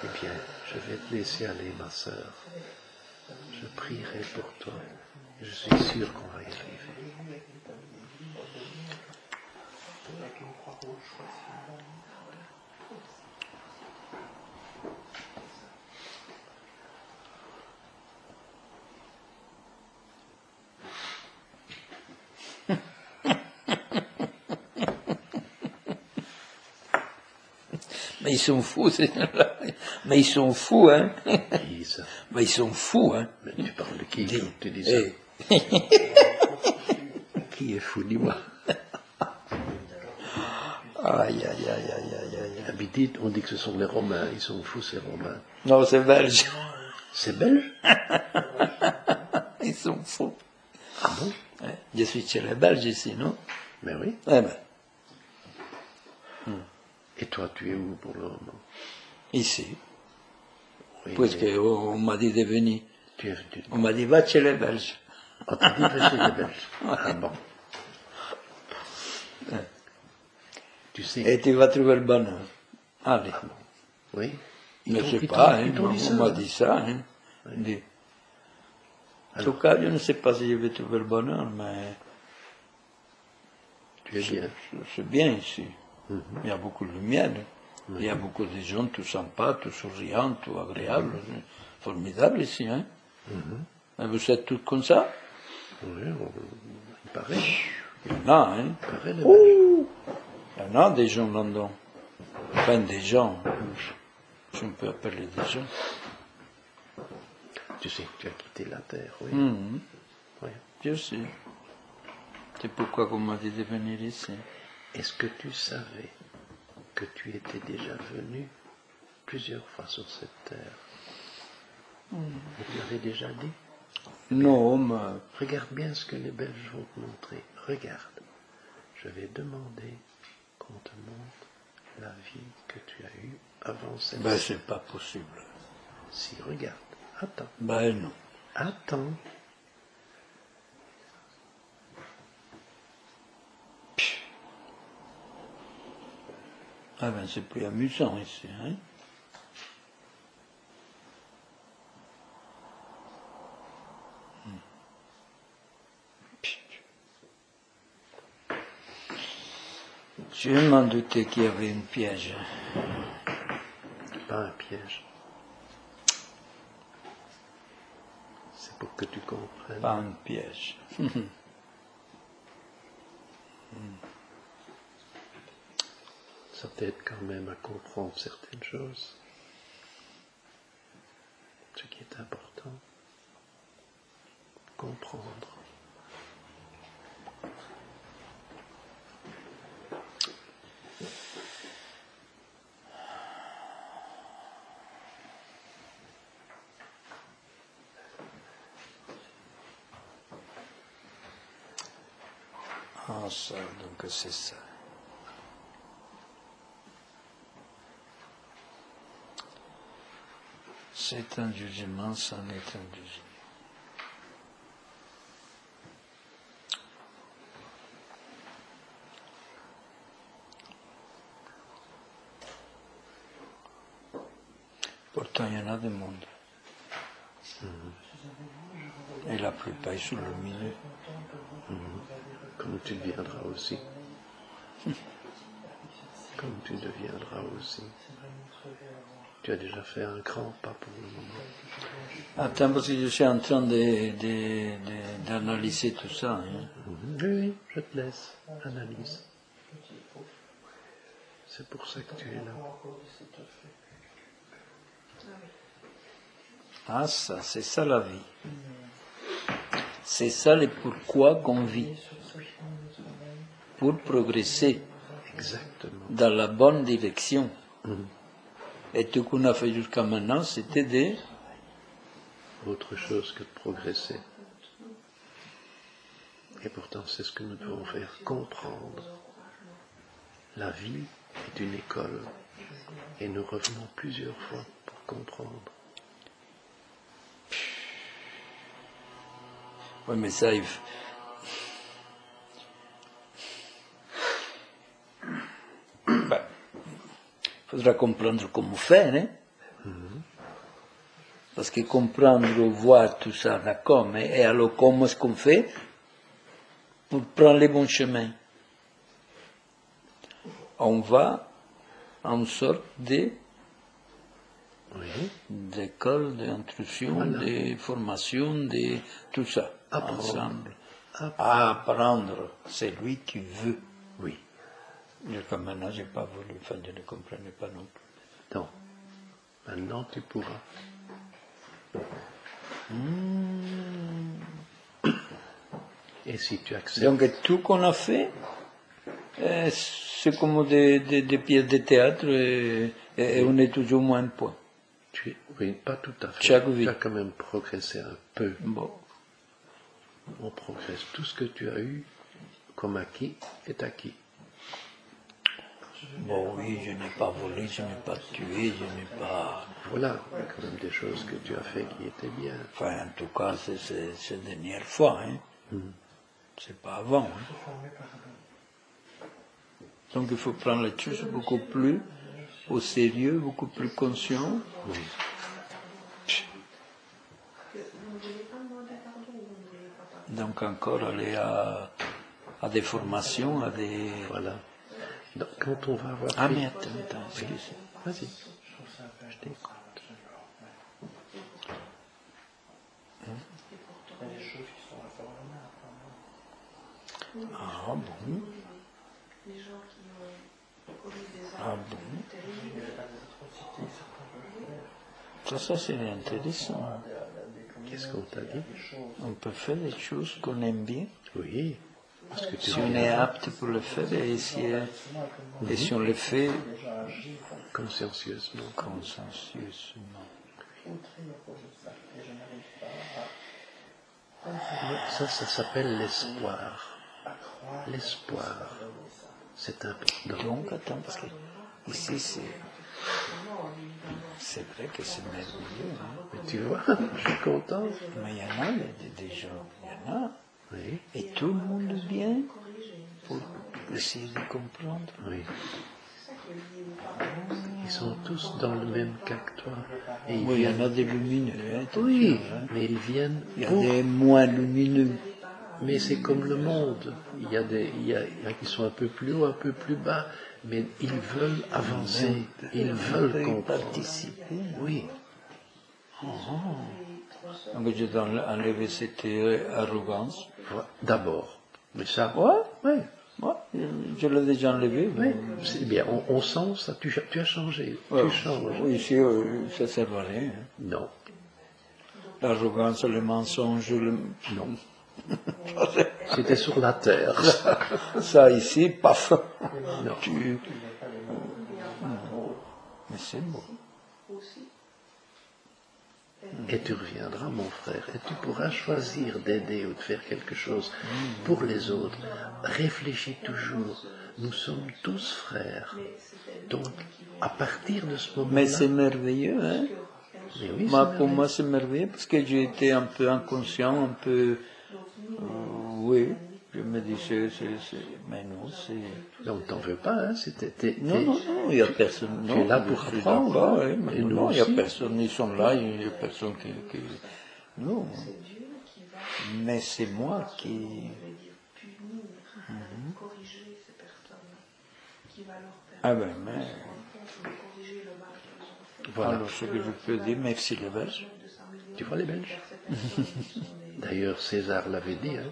Eh bien, je vais te laisser aller, ma sœur. Je prierai pour toi. Je suis sûr qu'on va y arriver. Mais ils sont fous, ces gens-là. Mais ils sont fous, hein. Qui ça? Mais ils sont fous, hein. Mais tu parles de qui Dis. quand tu dis ça? Eh. Qui est fou, dis-moi. Aïe, aïe, aïe, aïe, aïe, aïe. Habitude, on dit que ce sont les Romains. Ils sont fous, ces Romains. Non, c'est belge. C'est belge? Ils sont fous. Ah bon? Ouais. Je suis chez les Belges ici, non? Mais oui. Eh ben, Et toi, tu es où pour le moment? ici. Oui, Puisque mais on m'a dit de venir. tu es, On m'a dit, va chez les Belges. on t'a dit de chez les Belges. Ah bon. Tu sais. Et tu vas trouver le bonheur. Allez. Oui. Je ne sais Ils pas, t'ont hein, dit ça, on m'a hein? dit ça. Hein. Dit. En tout cas, je ne sais pas si je vais trouver le bonheur, mais Tu es bien. c'est bien ici. Il y a beaucoup de lumière. Il y a beaucoup de gens tout sympas, tout souriants, tout agréables. C'est formidable ici. Hein. Et vous êtes tous comme ça? Oui, il paraît. Il y en a, hein. Il paraît, les Belges. Il y en a des gens là-dedans. Enfin, des gens. Si on peut appeler des gens. Tu sais que tu as quitté la terre, oui. Oui. Je sais. C'est pourquoi on m'a dit de venir ici. Est-ce que tu savais que tu étais déjà venu plusieurs fois sur cette terre? Et tu avais déjà dit? Non, mais Regarde bien ce que les Belges vont te montrer. Regarde. Je vais demander qu'on te montre la vie que tu as eue avant cette ben, c'est pas possible. Si, regarde. Attends. Ben non. Attends. Ah ben c'est plus amusant ici, hein. Je m'en doutais qu'il y avait une piège. Pas un piège. C'est pour que tu comprennes. Pas un piège. Ça t'aide quand même à comprendre certaines choses. Ce qui est important. Comprendre. Ah ça, donc c'est ça. C'est un jugement, c'en est un jugement. Pourtant, il y en a des mondes. Et la plupart ils sont lumineux. Comme tu deviendras aussi. Comme tu deviendras aussi. Tu as déjà fait un grand pas pour le moment. Attends, parce que je suis en train d'analyser tout ça. Hein. Oui, je te laisse. Analyse. C'est pour ça que tu es là. Ah ça, c'est ça la vie. C'est ça le pourquoi qu'on vit. Pour progresser Exactement. dans la bonne direction. Et tout ce qu'on a fait jusqu'à maintenant, c'était des... Autre chose que de progresser. Et pourtant, c'est ce que nous devons faire, comprendre. La vie est une école. Et nous revenons plusieurs fois pour comprendre. Oui, mais ça, il faudra comprendre comment faire, hein? Parce que comprendre, voir tout ça, d'accord, mais et alors comment est-ce qu'on fait pour prendre les bons chemins? On va en sorte d'école, d'instruction, de formation, de tout ça, ensemble. Apprendre, c'est lui qui veut. Oui. Jusqu'à maintenant, je n'ai pas voulu, enfin, je ne comprenais pas non plus. Non. Maintenant, tu pourras. Et si tu acceptes. Donc, tout qu'on a fait, c'est comme des pièces de théâtre et on est toujours moins de points. Oui, pas tout à fait. Chaque vie. Tu as quand même progressé un peu. Bon. On progresse. Tout ce que tu as eu comme acquis est acquis. Bon, oui, je n'ai pas volé, je n'ai pas tué, je n'ai pas... Voilà, il y a quand même des choses que tu as fait qui étaient bien. Enfin, en tout cas, c'est la dernière fois, hein. C'est pas avant, hein. Donc il faut prendre les choses beaucoup plus au sérieux, beaucoup plus conscient. Oui. Donc encore aller à des formations, à des... Voilà. Donc, quand on va avoir Ah fait- mais attends, excuse. Vas-y. Je t'écoute. Il y a des choses qui sont à faire là. Ah bon. Les gens qui ont commis des Ah actes bon. terribles. Ça c'est intéressant. Qu'est-ce qu'on t'a dit? On peut faire des choses qu'on aime bien. Oui. Parce que tu Si on est apte pour le faire et si on le fait consciencieusement. consciencieusement. Ça s'appelle l'espoir. L'espoir. C'est important. Donc, attends, parce que ici, c'est vrai que c'est merveilleux. Hein? Mais tu vois, je suis content. Mais il y en a des gens, il y en a. Oui. Et tout le monde vient pour essayer de comprendre. Oui. Ils sont tous dans le même cas que toi. Et ils Oui, il y en viennent. a des lumineux. Hein, attention, Oui, hein. mais ils viennent Il y a pour. des moins lumineux. Mais c'est comme le monde. Il y a qui sont un peu plus haut, un peu plus bas, mais ils veulent avancer. Ils veulent comprendre. participer. Oui. Donc je dois enlever cette arrogance. D'abord. Mais ça. Ouais, Oui. ouais, je l'ai déjà enlevé. Oui, c'est bien. On sent ça. Tu as changé. Ouais, Tu changes. oui, ici, ça ne sert à rien. Hein. Non. L'arrogance, le mensonge, Non. C'était sur la terre. ça ici, paf. Non. Mais c'est beau. Et tu reviendras, mon frère, et tu pourras choisir d'aider ou de faire quelque chose pour les autres. Réfléchis toujours. Nous sommes tous frères. Donc, à partir de ce moment-là... Mais c'est merveilleux, hein. Mais oui, Moi, c'est pour moi, merveilleux. c'est merveilleux parce que j'ai été un peu inconscient, un peu... oui, Je me dis, mais non, c'est... On ne t'en veut pas, hein, Non, il n'y a personne. Tu es là pour apprendre. Oui, mais Et nous non, il n'y a aussi. personne, ils sont là, il n'y a personne qui... Non, mais c'est moi qui... Corriger ces personnes qui va leur permettre Ah ben, mais... de corriger le mal qu'elles ont fait. Voilà. Alors, ce que je peux dire, merci les Belges. Tu vois les Belges? D'ailleurs, César l'avait dit, hein,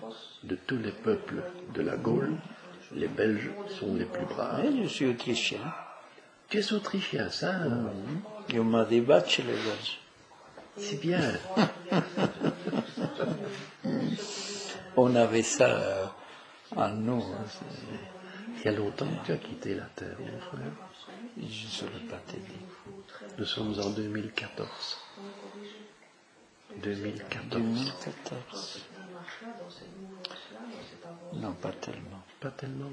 de tous les peuples de la Gaule, les Belges sont les plus braves. Mais je suis autrichien. Tu es autrichien, ça, Et on m'a débattu les Belges. c'est bien. On avait ça en nous. Il y a longtemps que tu as quitté la terre, mon frère. Je ne saurais pas te dire. Nous sommes en 2014. 2014. 2014. Non, pas tellement. Pas tellement.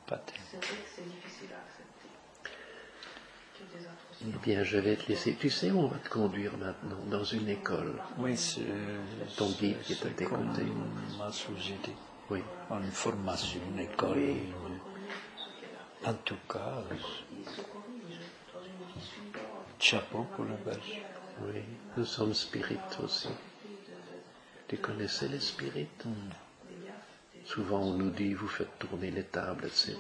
Pas tellement. C'est vrai que c'est difficile à accepter. Que des atrocités. Eh bien, je vais te laisser. Tu sais où on va te conduire maintenant? Dans une école. Oui, c'est... Ton guide qui est à tes côtés. m'a suggéré. Oui. Une formation, une école. En tout cas, chapeau pour le Belge. Oui. Nous sommes spirites aussi. Tu connaissais les spirites? Souvent, on nous dit, vous faites tourner les tables, etc.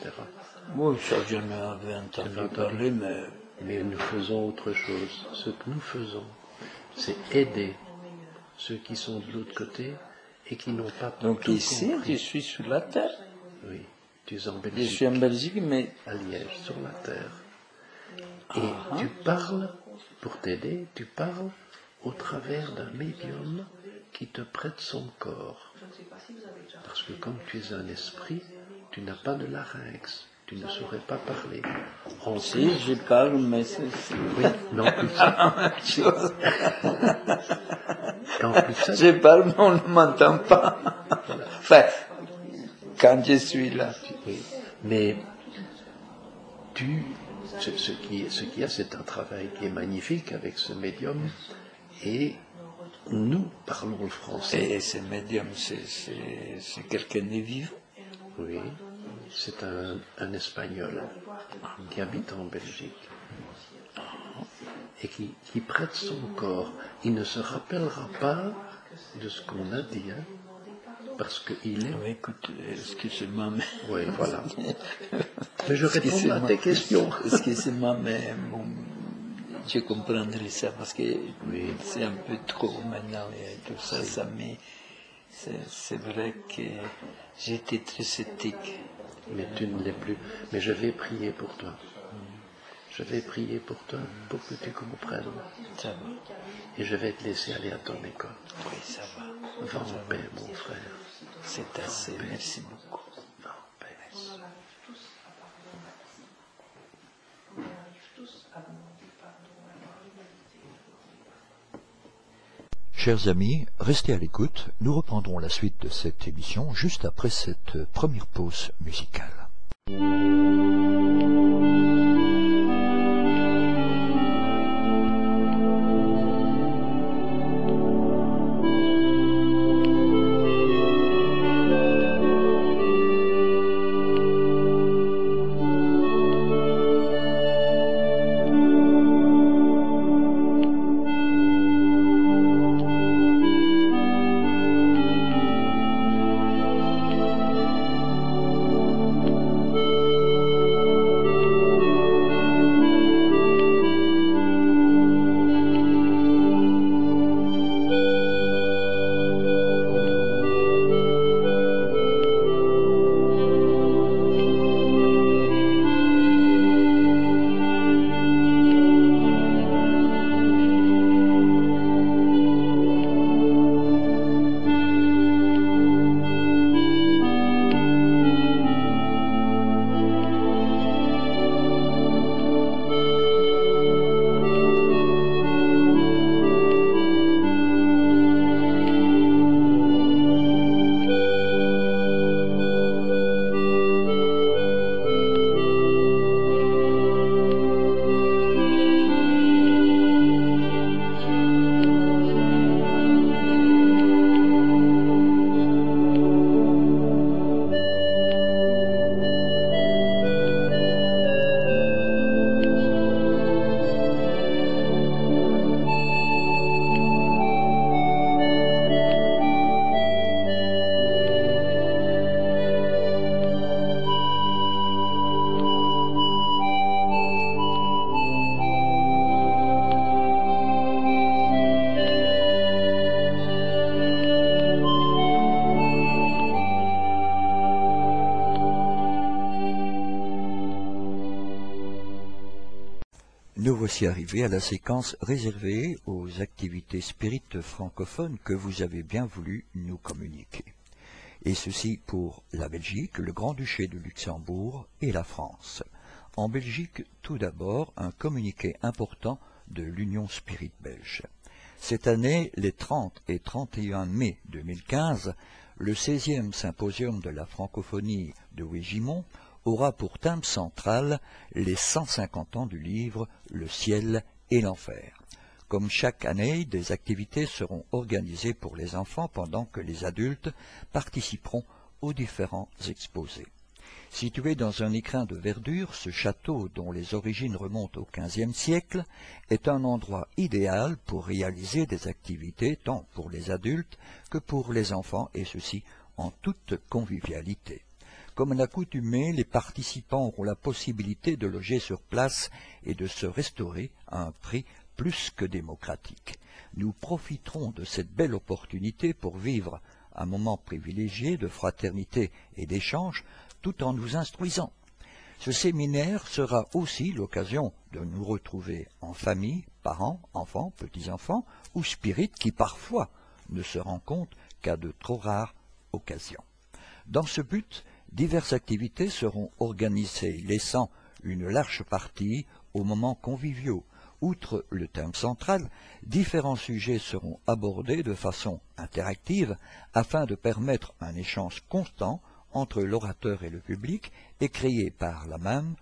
Oui, ça, je n'avais entendu parler, mais... Mais nous faisons autre chose. Ce que nous faisons, c'est aider ceux qui sont de l'autre côté et qui n'ont pas Donc tout ici, compris. je suis sur la terre. Oui, tu es en Je Belgique, suis en Belgique, mais... à Liège, sur la terre. Et tu parles, pour t'aider, tu parles au travers d'un médium qui te prête son corps. Parce que comme tu es un esprit, tu n'as pas de larynx. Tu ne saurais pas parler. En Si, je parle, mais c'est... Oui, mais en plus de ça, et en plus de ça, Je parle, mais on ne m'entend pas. Enfin, quand je suis là. oui. Mais ce qui y a, c'est un travail qui est magnifique avec ce médium, et nous parlons le français. Et ce médium, c'est quelqu'un de vivant. Oui, c'est un Espagnol qui habite en Belgique et qui prête son corps. Il ne se rappellera pas de ce qu'on a dit, hein, parce qu'il est... Oui, écoute, excusez-moi, mais... Oui, voilà. Mais je réponds à tes questions. Excusez-moi, mais bon, je comprendrai ça parce que Oui. c'est un peu trop maintenant et tout ça, ça mais c'est vrai que j'étais très sceptique. Mais tu ne l'es plus. Mais je vais prier pour toi. Je vais prier pour toi, pour que tu comprennes. Ça va, Et je vais te laisser aller à ton école. oui, ça va. Va en paix, mon frère. C'est assez, merci beaucoup. Va en paix. On arrive tous à pardonner. On arrive tous à demander pardon, à avoir l'humanité. Chers amis, restez à l'écoute. Nous reprendrons la suite de cette émission juste après cette première pause musicale. voici arrivés à la séquence réservée aux activités spirites francophones que vous avez bien voulu nous communiquer. Et ceci pour la Belgique, le Grand-Duché de Luxembourg et la France. En Belgique, tout d'abord, un communiqué important de l'Union Spirit belge. Cette année, les 30 et 31 mai 2015, le 16e symposium de la francophonie de Wégimont aura pour thème central les 150 ans du livre Le ciel et l'enfer. Comme chaque année, des activités seront organisées pour les enfants pendant que les adultes participeront aux différents exposés. Situé dans un écrin de verdure, ce château, dont les origines remontent au XVe siècle, est un endroit idéal pour réaliser des activités tant pour les adultes que pour les enfants, et ceci en toute convivialité. Comme à l'accoutumée, les participants auront la possibilité de loger sur place et de se restaurer à un prix plus que démocratique. Nous profiterons de cette belle opportunité pour vivre un moment privilégié de fraternité et d'échange, tout en nous instruisant. Ce séminaire sera aussi l'occasion de nous retrouver en famille, parents, enfants, petits-enfants ou spirites qui parfois ne se rencontrent qu'à de trop rares occasions. Dans ce but, diverses activités seront organisées, laissant une large partie aux moments conviviaux. Outre le thème central, différents sujets seront abordés de façon interactive afin de permettre un échange constant entre l'orateur et le public et créer par là même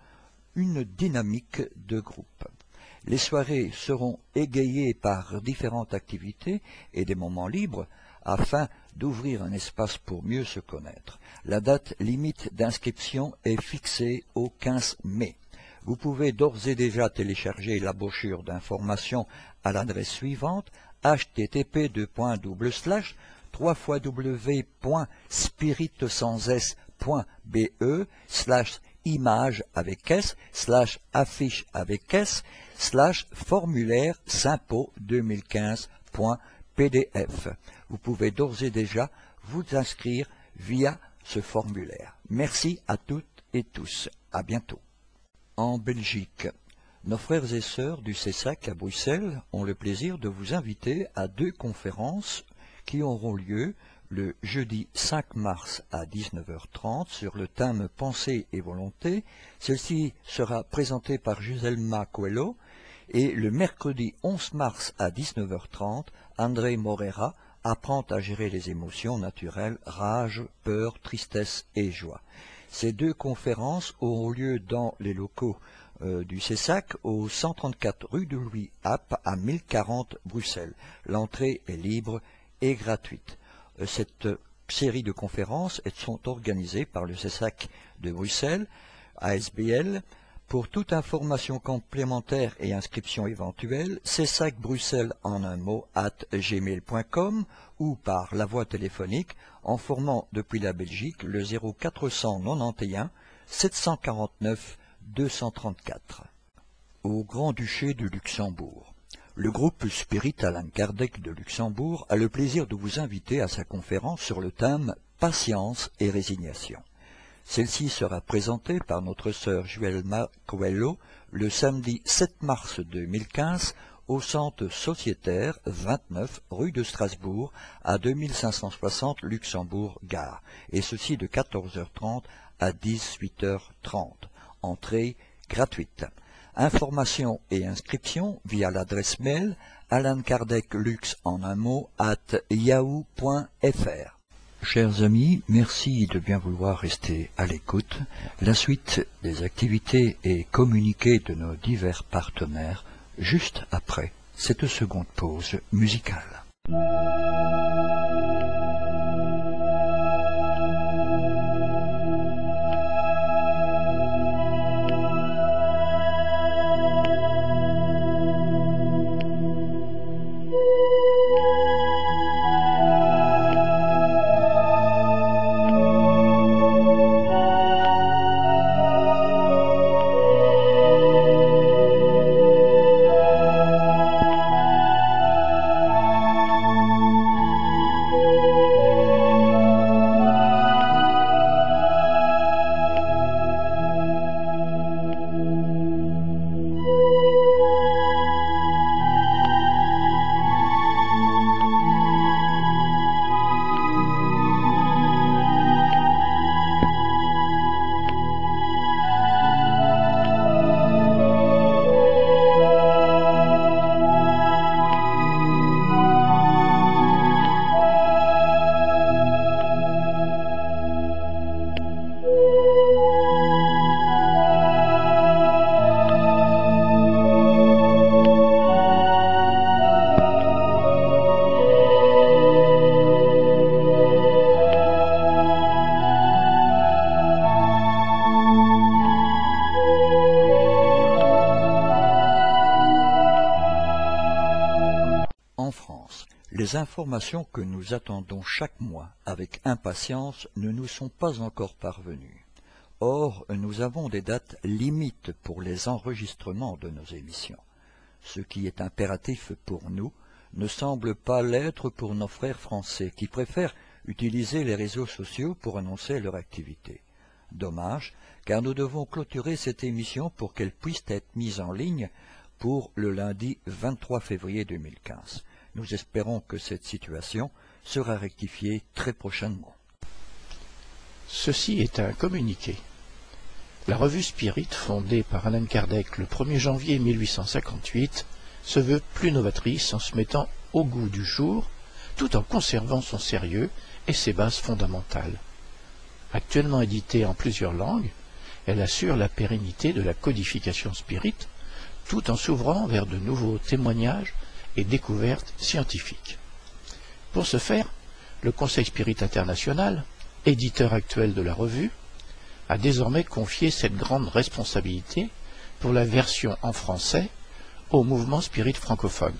une dynamique de groupe. Les soirées seront égayées par différentes activités et des moments libres afin d'ouvrir un espace pour mieux se connaître. La date limite d'inscription est fixée au 15 mai. Vous pouvez d'ores et déjà télécharger la brochure d'information à l'adresse suivante http://www.spirit-sans-s.be/image avec s/affiche avec s/formulaire Simpo 2015.pdf. Vous pouvez d'ores et déjà vous inscrire via ce formulaire. Merci à toutes et tous. À bientôt. En Belgique, nos frères et sœurs du CESAC à Bruxelles ont le plaisir de vous inviter à 2 conférences qui auront lieu le jeudi 5 mars à 19h30 sur le thème Pensée et volonté. Celle-ci sera présentée par Giselma Coelho et le mercredi 11 mars à 19h30, André Morera apprend à gérer les émotions naturelles, rage, peur, tristesse et joie. Ces 2 conférences auront lieu dans les locaux du CESAC au 134 rue de Louis App à 1040 Bruxelles. L'entrée est libre et gratuite. Cette série de conférences sont organisées par le CESAC de Bruxelles, ASBL. Pour toute information complémentaire et inscription éventuelle, cesacbruxelles en un mot @gmail.com ou par la voie téléphonique en formant depuis la Belgique le 0491 749 234. Au Grand-Duché de Luxembourg. Le groupe Spirit Allan Kardec de Luxembourg a le plaisir de vous inviter à sa conférence sur le thème « Patience et résignation ». Celle-ci sera présentée par notre sœur Giselma Coelho le samedi 7 mars 2015 au centre sociétaire 29 rue de Strasbourg à 2560 Luxembourg-Gare, et ceci de 14h30 à 18h30. Entrée gratuite. Informations et inscriptions via l'adresse mail allankardeclux en un mot @yahoo.fr. Chers amis, merci de bien vouloir rester à l'écoute. La suite des activités et communiqués de nos divers partenaires juste après cette seconde pause musicale. Les informations que nous attendons chaque mois avec impatience ne nous sont pas encore parvenues. Or, nous avons des dates limites pour les enregistrements de nos émissions. Ce qui est impératif pour nous ne semble pas l'être pour nos frères français qui préfèrent utiliser les réseaux sociaux pour annoncer leur activité. Dommage, car nous devons clôturer cette émission pour qu'elle puisse être mise en ligne pour le lundi 23 février 2015. Nous espérons que cette situation sera rectifiée très prochainement. Ceci est un communiqué. La revue Spirit, fondée par Allan Kardec le 1er janvier 1858, se veut plus novatrice en se mettant au goût du jour, tout en conservant son sérieux et ses bases fondamentales. Actuellement éditée en plusieurs langues, elle assure la pérennité de la codification spirit, tout en s'ouvrant vers de nouveaux témoignages et découvertes scientifiques. Pour ce faire, le Conseil Spirit International, éditeur actuel de la revue, a désormais confié cette grande responsabilité pour la version en français au mouvement spirit francophone.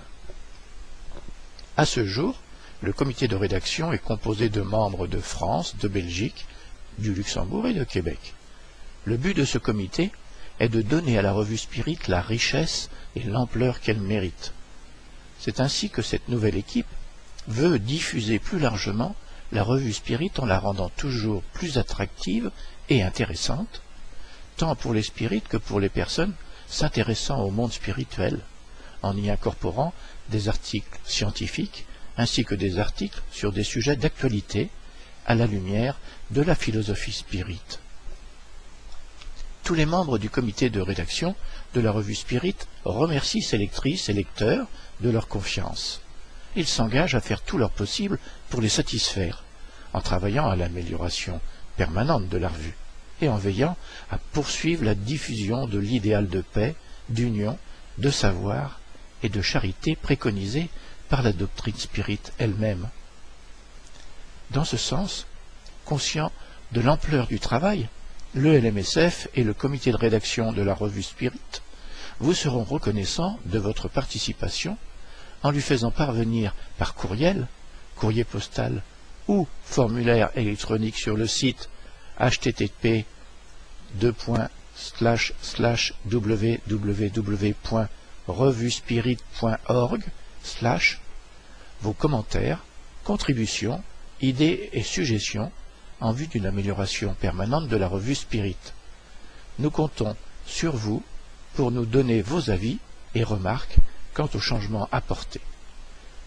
À ce jour, le comité de rédaction est composé de membres de France, de Belgique, du Luxembourg et de Québec. Le but de ce comité est de donner à la revue Spirit la richesse et l'ampleur qu'elle mérite. C'est ainsi que cette nouvelle équipe veut diffuser plus largement la revue Spirit en la rendant toujours plus attractive et intéressante, tant pour les spirites que pour les personnes s'intéressant au monde spirituel, en y incorporant des articles scientifiques ainsi que des articles sur des sujets d'actualité à la lumière de la philosophie spirit. Tous les membres du comité de rédaction de la revue Spirit remercient ses lectrices et lecteurs de leur confiance. Ils s'engagent à faire tout leur possible pour les satisfaire, en travaillant à l'amélioration permanente de la revue et en veillant à poursuivre la diffusion de l'idéal de paix, d'union, de savoir et de charité préconisé par la doctrine spirit elle-même. Dans ce sens, conscient de l'ampleur du travail, le LMSF et le comité de rédaction de la revue Spirit vous seront reconnaissants de votre participation en lui faisant parvenir par courriel, courrier postal ou formulaire électronique sur le site http://www.revuespirit.org/ vos commentaires, contributions, idées et suggestions en vue d'une amélioration permanente de la revue Spirit. Nous comptons sur vous pour nous donner vos avis et remarques quant aux changements apportés.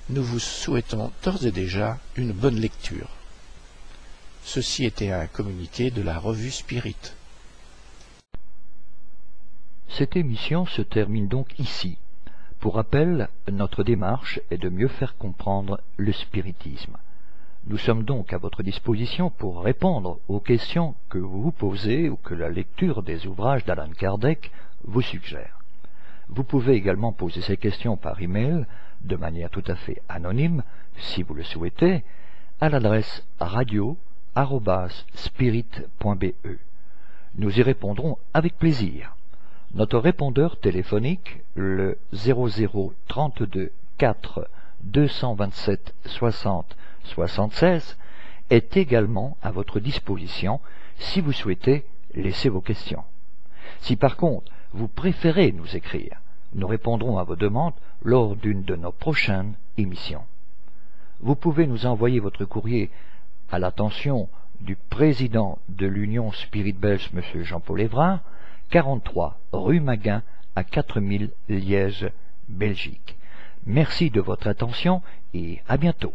Nous vous souhaitons d'ores et déjà une bonne lecture. Ceci était un communiqué de la revue Spirit. Cette émission se termine donc ici. Pour rappel, notre démarche est de mieux faire comprendre le spiritisme. Nous sommes donc à votre disposition pour répondre aux questions que vous vous posez ou que la lecture des ouvrages d'Allan Kardec vous suggère. Vous pouvez également poser ces questions par email, de manière tout à fait anonyme, si vous le souhaitez, à l'adresse radio@spirit.be. Nous y répondrons avec plaisir. Notre répondeur téléphonique, le 00 32 4 227 60 76, est également à votre disposition si vous souhaitez laisser vos questions. Si par contre vous préférez nous écrire, nous répondrons à vos demandes lors d'une de nos prochaines émissions. Vous pouvez nous envoyer votre courrier à l'attention du président de l'Union Spirit Belge, M. Jean-Paul Évrard, 43 rue Maguin à 4000 Liège, Belgique. Merci de votre attention et à bientôt.